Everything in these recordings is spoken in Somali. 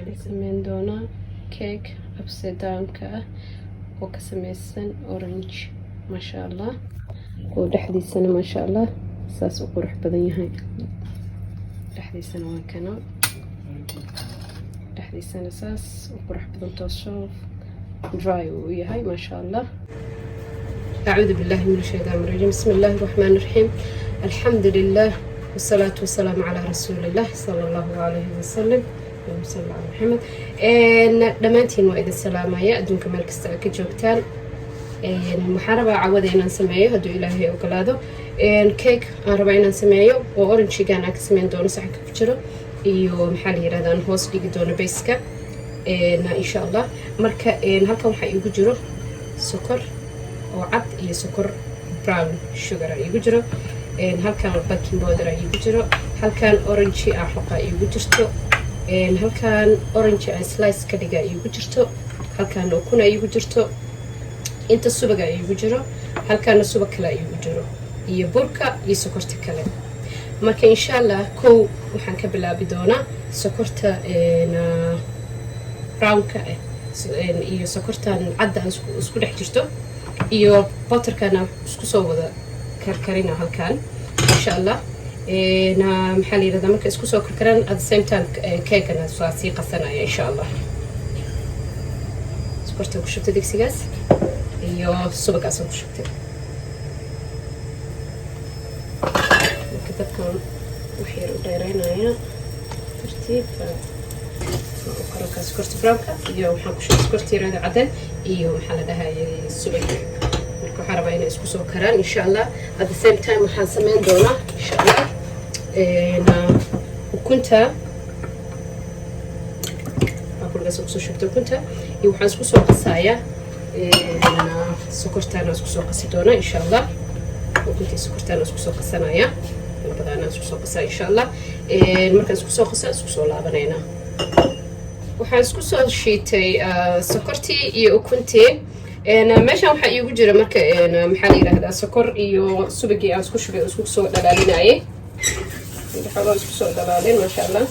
sameyn doonaa cake upside down-ka ah oo ka samaysan orange maasha allah oo dhexdiisana maasha allah saas u qurux badan yahay dhexdiisana waa kana dhexdiisana saas u qurux badan toosoo dry uu yahay maasha allah أعوذ بالله من الشيطان الرجيم بسم الله الرحمن الرحيم الحمد لله والصلاة والسلام على رسول الله صلى الله عليه وسلم اللهم صل على محمد دمانتين وإذا السلام يا أدونك مالك استاك جوكتان محاربة عودة إن نسميه هدو إلهي وقلاده كيك أربع إن نسميه وأورنج كان أكسمين دون صح كفجره iyo maxaa la yiraahdaa hoos dhigi doono bayska إن شاء الله marka halkan waxa igu jiro sokor oo cad iyo sokor brown sugar igu jiro halkan baking powder igu jiro halkan orange ah xoqa igu jirto halkan orange slice ka dhiga igu jirto halkan ukuna igu jirto inta subaga igu jiro halkan subag kale igu jiro iyo burka iyo sokorta kale marka insha Allah waxaan ka bilaabi doonaa sokorta brown ka iyo sokortan cadda isku dhex jirto iyo butterkana isku soo wada karkarina halkan insha Allah maxaa la yiraahdaa marka isku soo karkaran at the same time cake-ana sii qasanaya insha Allah sokorta ku shubta digsigaas iyo subagaas ku shubta marka dadkan waxay u dheereynaya tartiib وكركه سكرت براوكا iyo waxaan ku shubay skortiirada cadan iyo waxa la dhahaayay subag marka waxa rabaa inay isku soo karaan insha Allah at the same time waxaan sameyn doonaa insha Allah ukunta aqulga soo shubtay ukunta iyo waxaan isku soo qasaaya sokortana isku soo qasi doonaa insha Allah ukunta sokortana isku soo qasanaya labadana isku soo qasaa insha Allah marka isku soo qasaa isku soo laabanayna waxaan isku soo shiitay sokortii iyo ukuntii meeshan waxa iigu jira marka maxaa la yiraahdaa sokor iyo subagii aan isku shubay isku soo dhalaalinayay waxaa isku soo dhalaalin ma sha Allah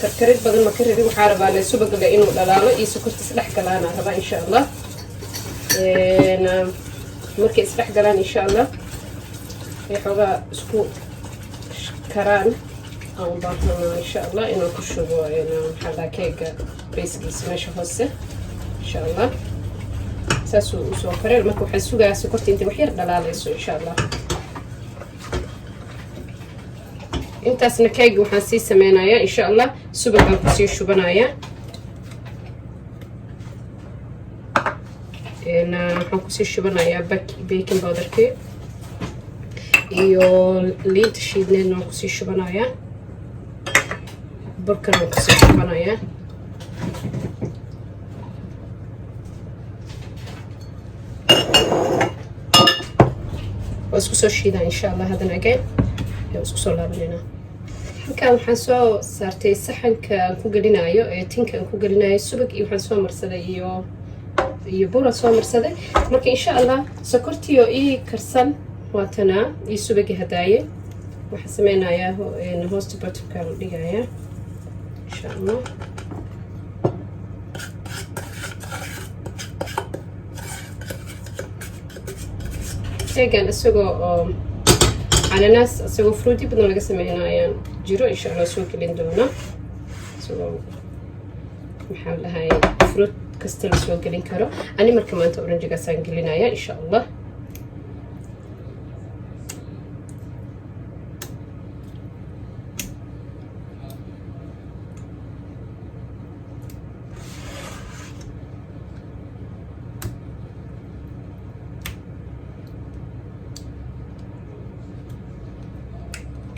karkarid badan ma karidi waxa rabaa subaga inuu dhalaalo iyo sokorta isdhex galaana rabaa insha Allah markay isdhex galaan insha Allah waxoogaa isku karaan أو بعضنا إن شاء الله إنه كشوا إنه حلا كيك بيسكيس ماشي هسه إن شاء الله ساسو سكر ما كو حسوا جالس سكرتي أنت وحير دلالة يسوي إن شاء الله أنت أصلا كيك وحنسي سمينايا إن شاء الله سبق كسي شو بنايا إن حنكسي شو بنايا بيكنج باودر كي iyo liid shiidneedna waan kusii shubanayaa burkana waan kusii shubanayaa waa isku soo shiidaa insha Allah haddana again isku soo laabanayna halkan waxaan soo saartay saxanka aan ku gelinayo tinka aan ku gelinayo subag iyo waxaan soo marsaday iyo bura soo marsaday marka insha Allah sokortiyo ii karsan واتنا يسوبك هدايا وحسمينا يا هوست باتركا دغايا ان شاء الله كان اسوغو على ناس اسوغو فروتي بدنا لغا سمينايا جيرو ان شاء الله سو كلين دونا سو محل هاي فروت كاستل سو كلين كارو اني marka maanta oranjiga saan gelinaya insha Allah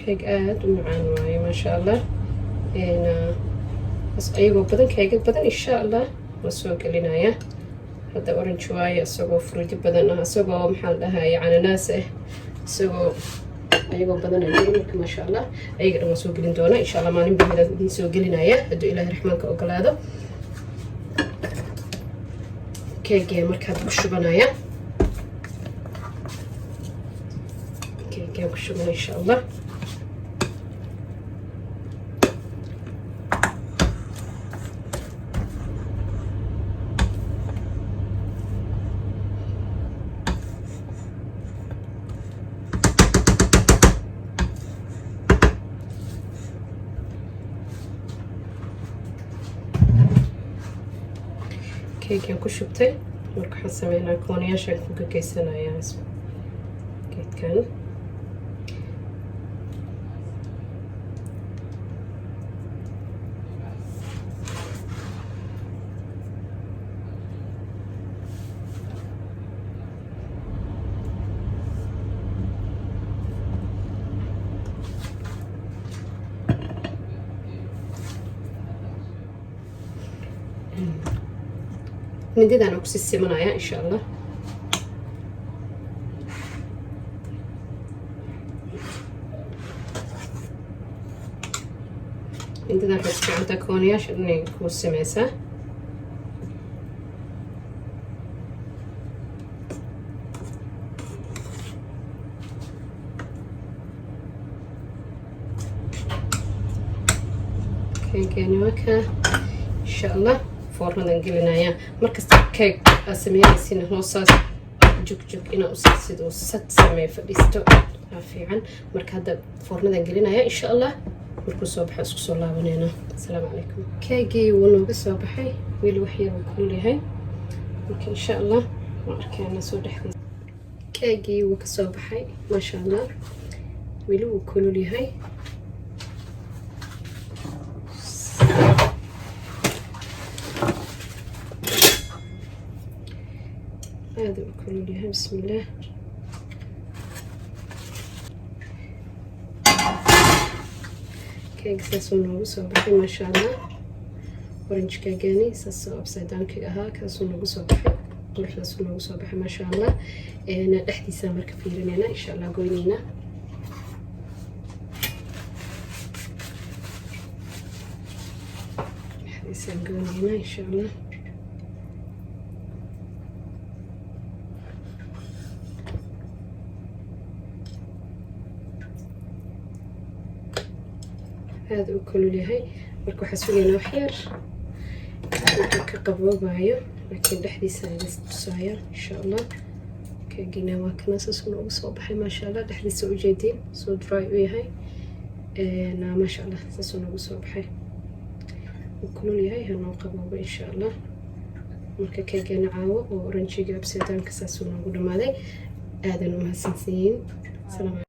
كيك آد ومعان واي ما شاء الله بس أيوة بدن كيك بدن إن شاء الله وسوق لنايا هذا أورنج واي سووا فروتي بدن سووا محل هاي عناناسه سووا أيوة بدن اليوم ما شاء الله أيوة وسوق لندونا إن شاء الله ما نبي نسوق لنايا هدو إله الرحمن كأوكلاده كيك مركب بشبنايا كيك بشبنا إن شاء الله keegan ku shubtay marka waxaan sameynaa koonayaashaan ku gagaysanayaa geedkan mindidaan ku sisimanayaa insha Allah mindidaan waxay fiicanta koonayaasha inay ku sameysaa keegani waka insha Allah foornadan gelinaya markasta keeg aad sameynaysiin hoosaas jugjug inaa usiisid oo sad samee fadhiisto fiican marka hadda foornadan gelinaya insha Allah markuu soo baxo isku soo laabanayna assalaamu calaykum keegii wuu nooga soo baxay weli wax yar uu kulul yahay marka insha Allah waan arkaynaa soo dhexdiisa keegii wuu ka soo baxay maasha Allah weli wuu kulul yahay هذا كله بسم الله كيك ساسونو صباحي ما شاء الله اورنج كاغاني ساسو ابسايد داون كيك اها كاسونو صباحي قرح ساسونو صباحي ما شاء الله انا دحديسا marka fiirinayna insha Allah goynina دحديسا goynina insha Allah هذا كله لهي marka waxa suuqayna wax yar ka qaboobayo laakiin dhexdiisa ay tusaayo insha Allah keegina waa kana soo ugu soo baxay ma sha Allah dhexdiisa u jeedin soo dry u yahay ma sha Allah soo ugu soo baxay kulul yahay hanoo qaboobo insha Allah marka keegina caawo oo oranjiga abseedanka soo ugu dhamaaday aadan u mahadsantiin salaam